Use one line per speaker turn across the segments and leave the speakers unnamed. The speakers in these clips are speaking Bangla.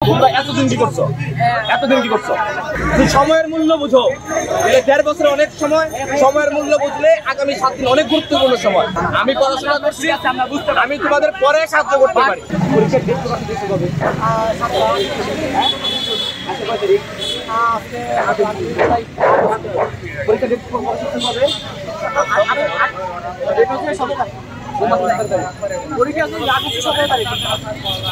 তোমরা এতদিন কি করছো? এতদিন কি করছো? তুমি সময়ের মূল্য বুঝো। 1.5 বছরে অনেক সময়, সময়ের মূল্য বুঝলে আগামী 7 দিন অনেক গুরুত্বপূর্ণ সময়। আমি পড়াশোনা করছি, আমি তোমাদের পরে সাহায্য করতে পারি। পরীক্ষার ডেট কবে? পরীক্ষা ডেট কবে?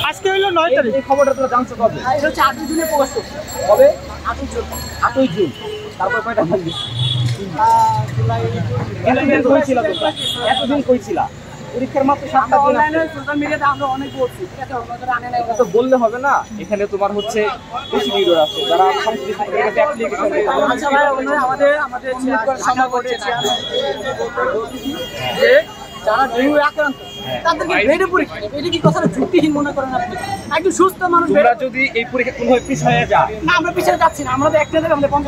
আজকে হইলো 9 তারিখ।
এই খবরটা তোমরা জানছো কবে?
এটা হচ্ছে 8 জুনে প্রকাশ করছে।
কবে?
8 জুন।
8 জুন। তারপর কয়টা থাকবে?
জুলাই।
এতদিন কইছিলা তোমরা? এতদিন কইছিলা? পরীক্ষার মাত্র 7 দিন
অনলাইনে সোশ্যাল মিডিয়াতে আমরা অনেক বলছি, ঠিক আছে? ওনাদের আনে নাই।
তো বললে হবে না। এখানে তোমার হচ্ছে বেশি ভিডিও আছে যারা সংশ্লিষ্ট কাছে অ্যাপ্লিকেশন দিয়ে
আচ্ছা ভাই, আমাদের সভাপতি যে যারা ডেঙ্গু আক্রান্ত তাদেরকে গ্রেডে পরীক্ষা, এটা কি কথাটা যুক্তিহীন মনে করেন আপনি? একদম সুস্থ মানুষ
তোমরা যদি এই পরীক্ষা কোনোভাবে পিছায় যায়,
না, আমরা পিছিয়ে যাচ্ছি না, আমরা তো একটা থেকে আমাদের 50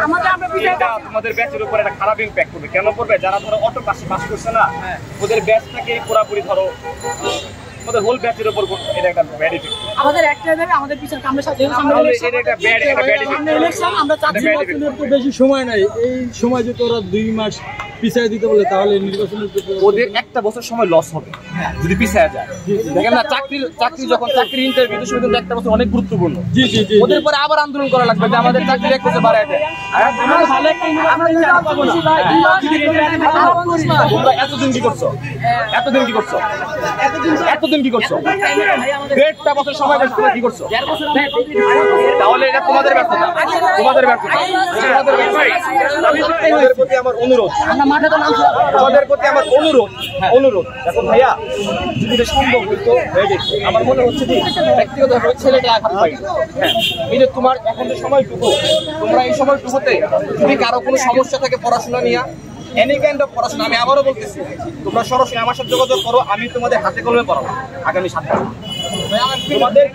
আমরা পিছিয়ে
এটা তোমাদের ব্যাচের উপর একটা খারাপ ইম্প্যাক্ট করবে। কেন করবে? যারা ধরো অটো পাশে পাস করছে না, ওদের ব্যাচটাকে পুরোপুরি ধরো ওদের হোল ব্যাচের উপর এটা একটা ব্যাড ইফেক্ট।
আমাদের একটা থেকে আমাদের পিছনে আমরা সাথে
এটা একটা ব্যাড ইফেক্ট।
ইলেকশন আমরা চাচ্ছি না।
তো বেশি সময় নাই, এই সময় যদি ওরা 2 মাস পিছিয়ে দিতে বলে তাহলে নির্বাচনের
ওদের একটা বছর সময় লস হবে যদি পিছিয়ে যায়। দেখেন না, চাকরি যখন চাকরি ইন্টারভিউ শুরু কিন্তু একটা বছর অনেক গুরুত্বপূর্ণ।
জি জি জি,
ওদের পরে আবার আন্দোলন করা লাগবে যে আমাদের চাকরি এক বছর বাড়ায় দেয়। তোমরা এতদিন কি করছো? এতদিন কি করছো? এতদিন কি করছো? 1.5 বছর সময় তোমরা কি করছো? তাহলে এটা তোমাদের ব্যর্থতা, তোমাদের ব্যর্থতা, তোমাদের ব্যর্থতা। আমি তোমাদের প্রতি আমার অনুরোধ, তোমাদের প্রতি আমার অনুরোধ দেখো ভাইয়া, যদি এটা সম্ভব হইতো, আমার মনে হচ্ছে যে ব্যক্তিগতভাবে ছেলেটা আঘাত পাই। হ্যাঁ, এই যে তোমার এখন যে সময়টুকু, তোমরা এই সময়টুকুতে যদি কারো কোনো সমস্যা থাকে পড়াশোনা নিয়ে, এনি কাইন্ড অফ পড়াশোনা, আমি আবারও বলতেছি, তোমরা সরাসরি আমার সাথে যোগাযোগ করো, আমি তোমাদের হাতে কলমে পড়াবো আগামী 7 দিন। তোমাদের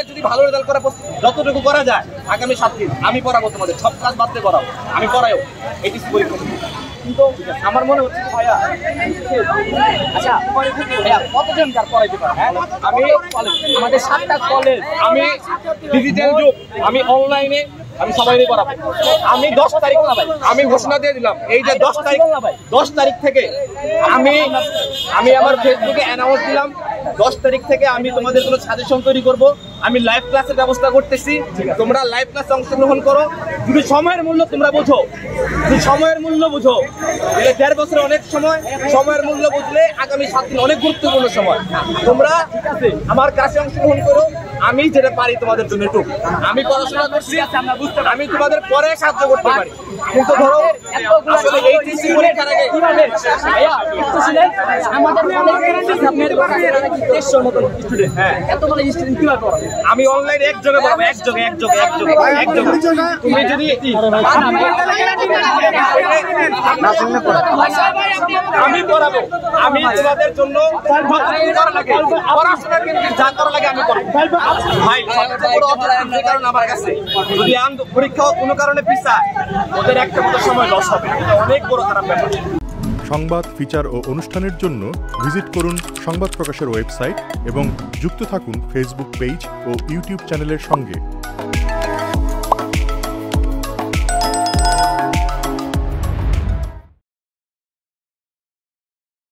যদি ভালো রেজাল্ট করা যতটুকু করা যায় আগামী 7 দিন আমি পড়াবো, তোমাদের সব কাজ বাদ দিয়ে পড়াবো, আমি পড়াইও এইচএসসি পরীক্ষা। কিন্তু আমার মনে হচ্ছে ভাইয়া, আচ্ছা ভাইয়া কতজন কার পড়াইতে পারে? হ্যাঁ, আমি আমাদের 7টা কলেজ, আমি ডিজিটাল যুগ, আমি অনলাইনে, আমি সবাই পড়াবো। আমি 10 তারিখ আমি ঘোষণা দিয়ে দিলাম, এই যে 10 তারিখ থেকে আমি আমার ফেসবুকে অ্যানাউন্স দিলাম, 10 তারিখ থেকে আমি তোমাদের জন্য সাজেশন তৈরি করব। আমি লাইভ ক্লাসের ব্যবস্থা করতেছি, তোমরা লাইভ ক্লাসে অংশগ্রহণ করো। যদি সময়ের মূল্য তোমরা বুঝো, যদি সময়ের মূল্য বুঝো, 1.5 বছরে অনেক সময়, সময়ের মূল্য বুঝলে আগামী 7 দিন অনেক গুরুত্বপূর্ণ সময়। তোমরা আমার কাছে অংশগ্রহণ করো, আমি যেটা পারি তোমাদের জন্য একটু, আমি পড়াশোনা করছি, আমি তোমাদের পরে সাহায্য করতে পারি। কিন্তু ধরো আসলে এইচএসসি পরীক্ষার আগে আমি অনলাইনে একযোগে পড়াবো, একযোগে। তুমি যদি আমি পড়াবো, আমি তোমাদের জন্য পড়াশোনা কিন্তু যা করা লাগে আমি করবো ভাই। সবচেয়ে কারণ আমার কাছে যদি পরীক্ষা কোনো কারণে পিছায়, ওদের একটা মতো সময় লস হবে, এটা অনেক বড় খারাপ ব্যাপার।
সংবাদ, ফিচার ও অনুষ্ঠানের জন্য ভিজিট করুন সংবাদ প্রকাশের ওয়েবসাইট এবং যুক্ত থাকুন ফেসবুক পেজ ও ইউটিউব চ্যানেলের সঙ্গে।